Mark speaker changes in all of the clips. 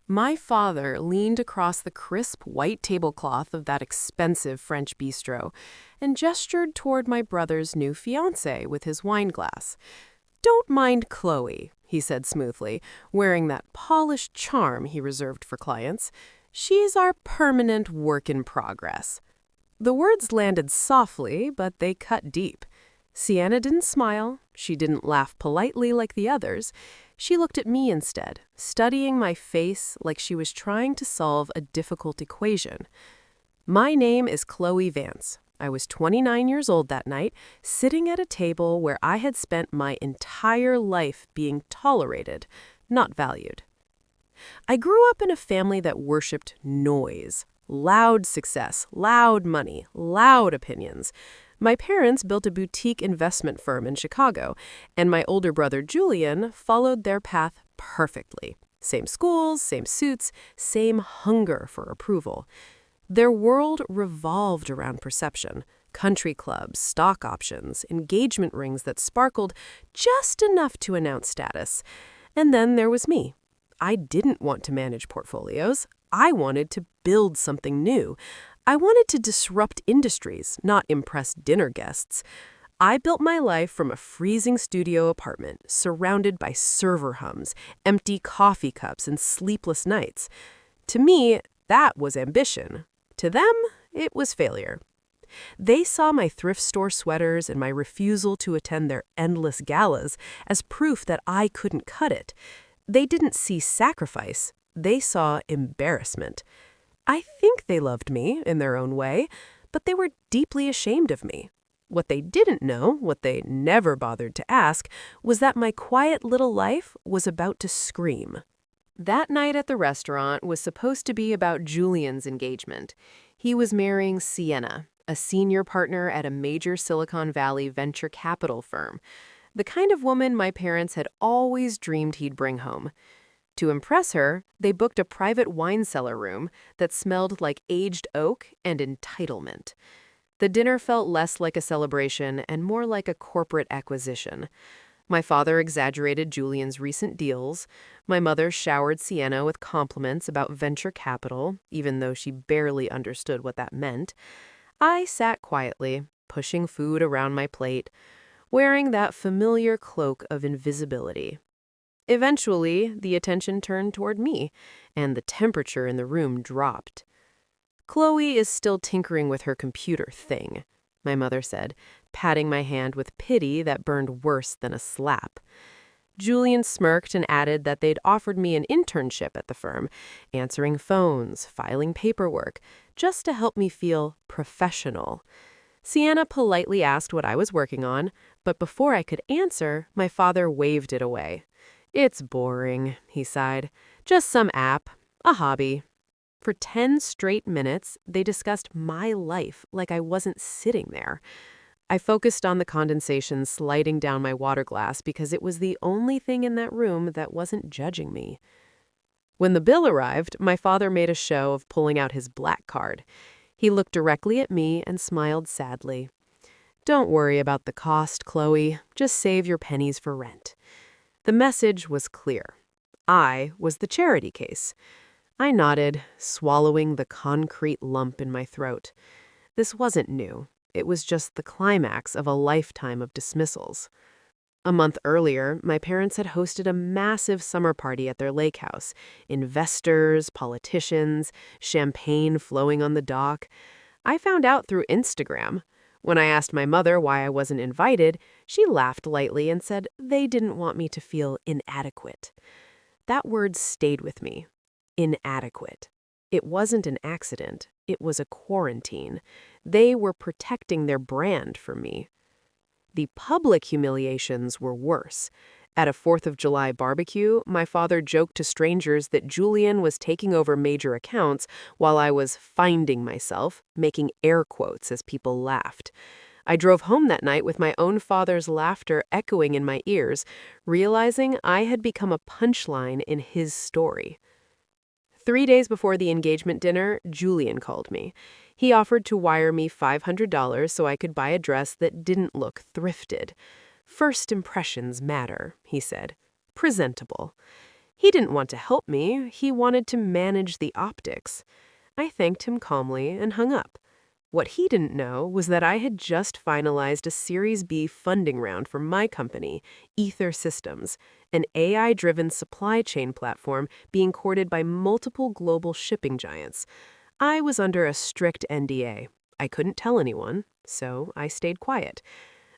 Speaker 1: My father leaned across the crisp white tablecloth of that expensive French bistro and gestured toward my brother's new fiancée with his wine glass. "Don't mind Chloe," he said smoothly, wearing that polished charm he reserved for clients. "She's our permanent work in progress." The words landed softly, but they cut deep. Sienna didn't smile. She didn't laugh politely like the others. She looked at me instead, studying my face like she was trying to solve a difficult equation. My name is Chloe Vance. I was 29 years old that night, sitting at a table where I had spent my entire life being tolerated, not valued. I grew up in a family that worshipped noise. Loud success, loud money, loud opinions. My parents built a boutique investment firm in Chicago, and my older brother Julian followed their path perfectly. Same schools, same suits, same hunger for approval. Their world revolved around perception. Country clubs, stock options, engagement rings that sparkled just enough to announce status. And then there was me. I didn't want to manage portfolios. I wanted to build something new. I wanted to disrupt industries, not impress dinner guests. I built my life from a freezing studio apartment, surrounded by server hums, empty coffee cups, and sleepless nights. To me, that was ambition. To them, it was failure. They saw my thrift store sweaters and my refusal to attend their endless galas as proof that I couldn't cut it. They didn't see sacrifice. They saw embarrassment. I think they loved me in their own way, but they were deeply ashamed of me. What they didn't know, what they never bothered to ask, was that my quiet little life was about to scream. That night at the restaurant was supposed to be about Julian's engagement. He was marrying Sienna, a senior partner at a major Silicon Valley venture capital firm, the kind of woman my parents had always dreamed he'd bring home. To impress her, they booked a private wine cellar room that smelled like aged oak and entitlement. The dinner felt less like a celebration and more like a corporate acquisition. My father exaggerated Julian's recent deals. My mother showered Sienna with compliments about venture capital, even though she barely understood what that meant. I sat quietly, pushing food around my plate, wearing that familiar cloak of invisibility. Eventually, the attention turned toward me, and the temperature in the room dropped. "Chloe is still tinkering with her computer thing," my mother said, patting my hand with pity that burned worse than a slap. Julian smirked and added that they'd offered me an internship at the firm, answering phones, filing paperwork, just to help me feel professional. Sienna politely asked what I was working on, but before I could answer, my father waved it away. "It's boring," he sighed. "Just some app, a hobby." For 10 straight minutes, they discussed my life like I wasn't sitting there. I focused on the condensation sliding down my water glass because it was the only thing in that room that wasn't judging me. When the bill arrived, my father made a show of pulling out his black card. He looked directly at me and smiled sadly. "Don't worry about the cost, Chloe. Just save your pennies for rent." The message was clear. I was the charity case. I nodded, swallowing the concrete lump in my throat. This wasn't new. It was just the climax of a lifetime of dismissals. A month earlier, my parents had hosted a massive summer party at their lake house. Investors, politicians, champagne flowing on the dock. I found out through Instagram. When I asked my mother why I wasn't invited, she laughed lightly and said they didn't want me to feel inadequate. That word stayed with me. Inadequate. It wasn't an accident. It was a quarantine. They were protecting their brand from me. The public humiliations were worse. At a 4th of July barbecue, my father joked to strangers that Julian was taking over major accounts while I was finding myself, making air quotes as people laughed. I drove home that night with my own father's laughter echoing in my ears, realizing I had become a punchline in his story. 3 days before the engagement dinner, Julian called me. He offered to wire me $500 so I could buy a dress that didn't look thrifted. "First impressions matter," he said. "Presentable." He didn't want to help me, he wanted to manage the optics. I thanked him calmly and hung up. What he didn't know was that I had just finalized a Series B funding round for my company, Ether Systems, an AI-driven supply chain platform being courted by multiple global shipping giants. I was under a strict NDA. I couldn't tell anyone, so I stayed quiet.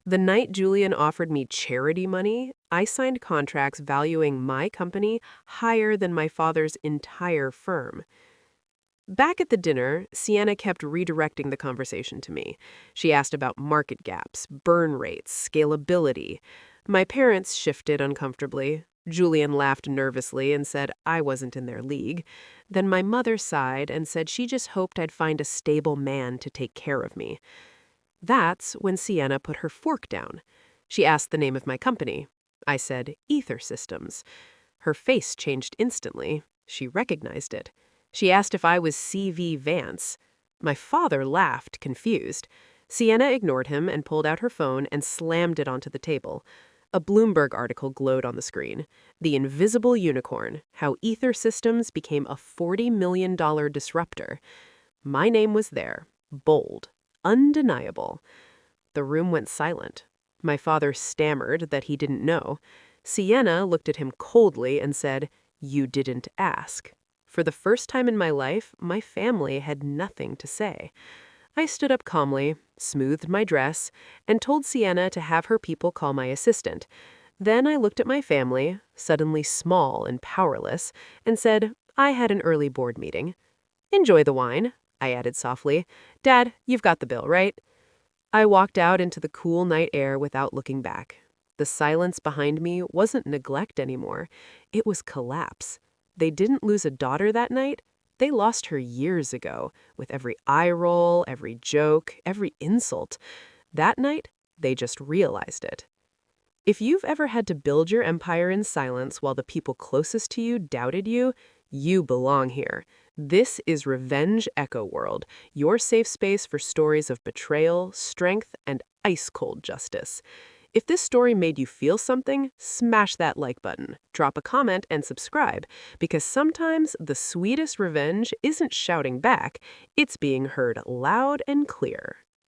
Speaker 1: The night Julian offered me charity money, I signed contracts valuing my company higher than my father's entire firm. Back at the dinner, Sienna kept redirecting the conversation to me. She asked about market gaps, burn rates, scalability. My parents shifted uncomfortably. Julian laughed nervously and said I wasn't in their league. Then my mother sighed and said she just hoped I'd find a stable man to take care of me. That's when Sienna put her fork down. She asked the name of my company. I said, Ether Systems. Her face changed instantly. She recognized it. She asked if I was C.V. Vance. My father laughed, confused. Sienna ignored him and pulled out her phone and slammed it onto the table. A Bloomberg article glowed on the screen. The Invisible Unicorn, How Ether Systems Became a $40 million Disruptor. My name was there, bold, undeniable. The room went silent. My father stammered that he didn't know. Sienna looked at him coldly and said, "You didn't ask." For the first time in my life, my family had nothing to say. I stood up calmly, smoothed my dress, and told Sienna to have her people call my assistant. Then I looked at my family, suddenly small and powerless, and said, I had an early board meeting. "Enjoy the wine," I added softly. "Dad, you've got the bill, right?" I walked out into the cool night air without looking back. The silence behind me wasn't neglect anymore. It was collapse. They didn't lose a daughter that night. They lost her years ago, with every eye roll, every joke, every insult. That night, they just realized it. If you've ever had to build your empire in silence while the people closest to you doubted you, you belong here. This is Revenge Echo World, your safe space for stories of betrayal, strength, and ice-cold justice. If this story made you feel something, smash that like button, drop a comment, and subscribe, because sometimes the sweetest revenge isn't shouting back, it's being heard loud and clear.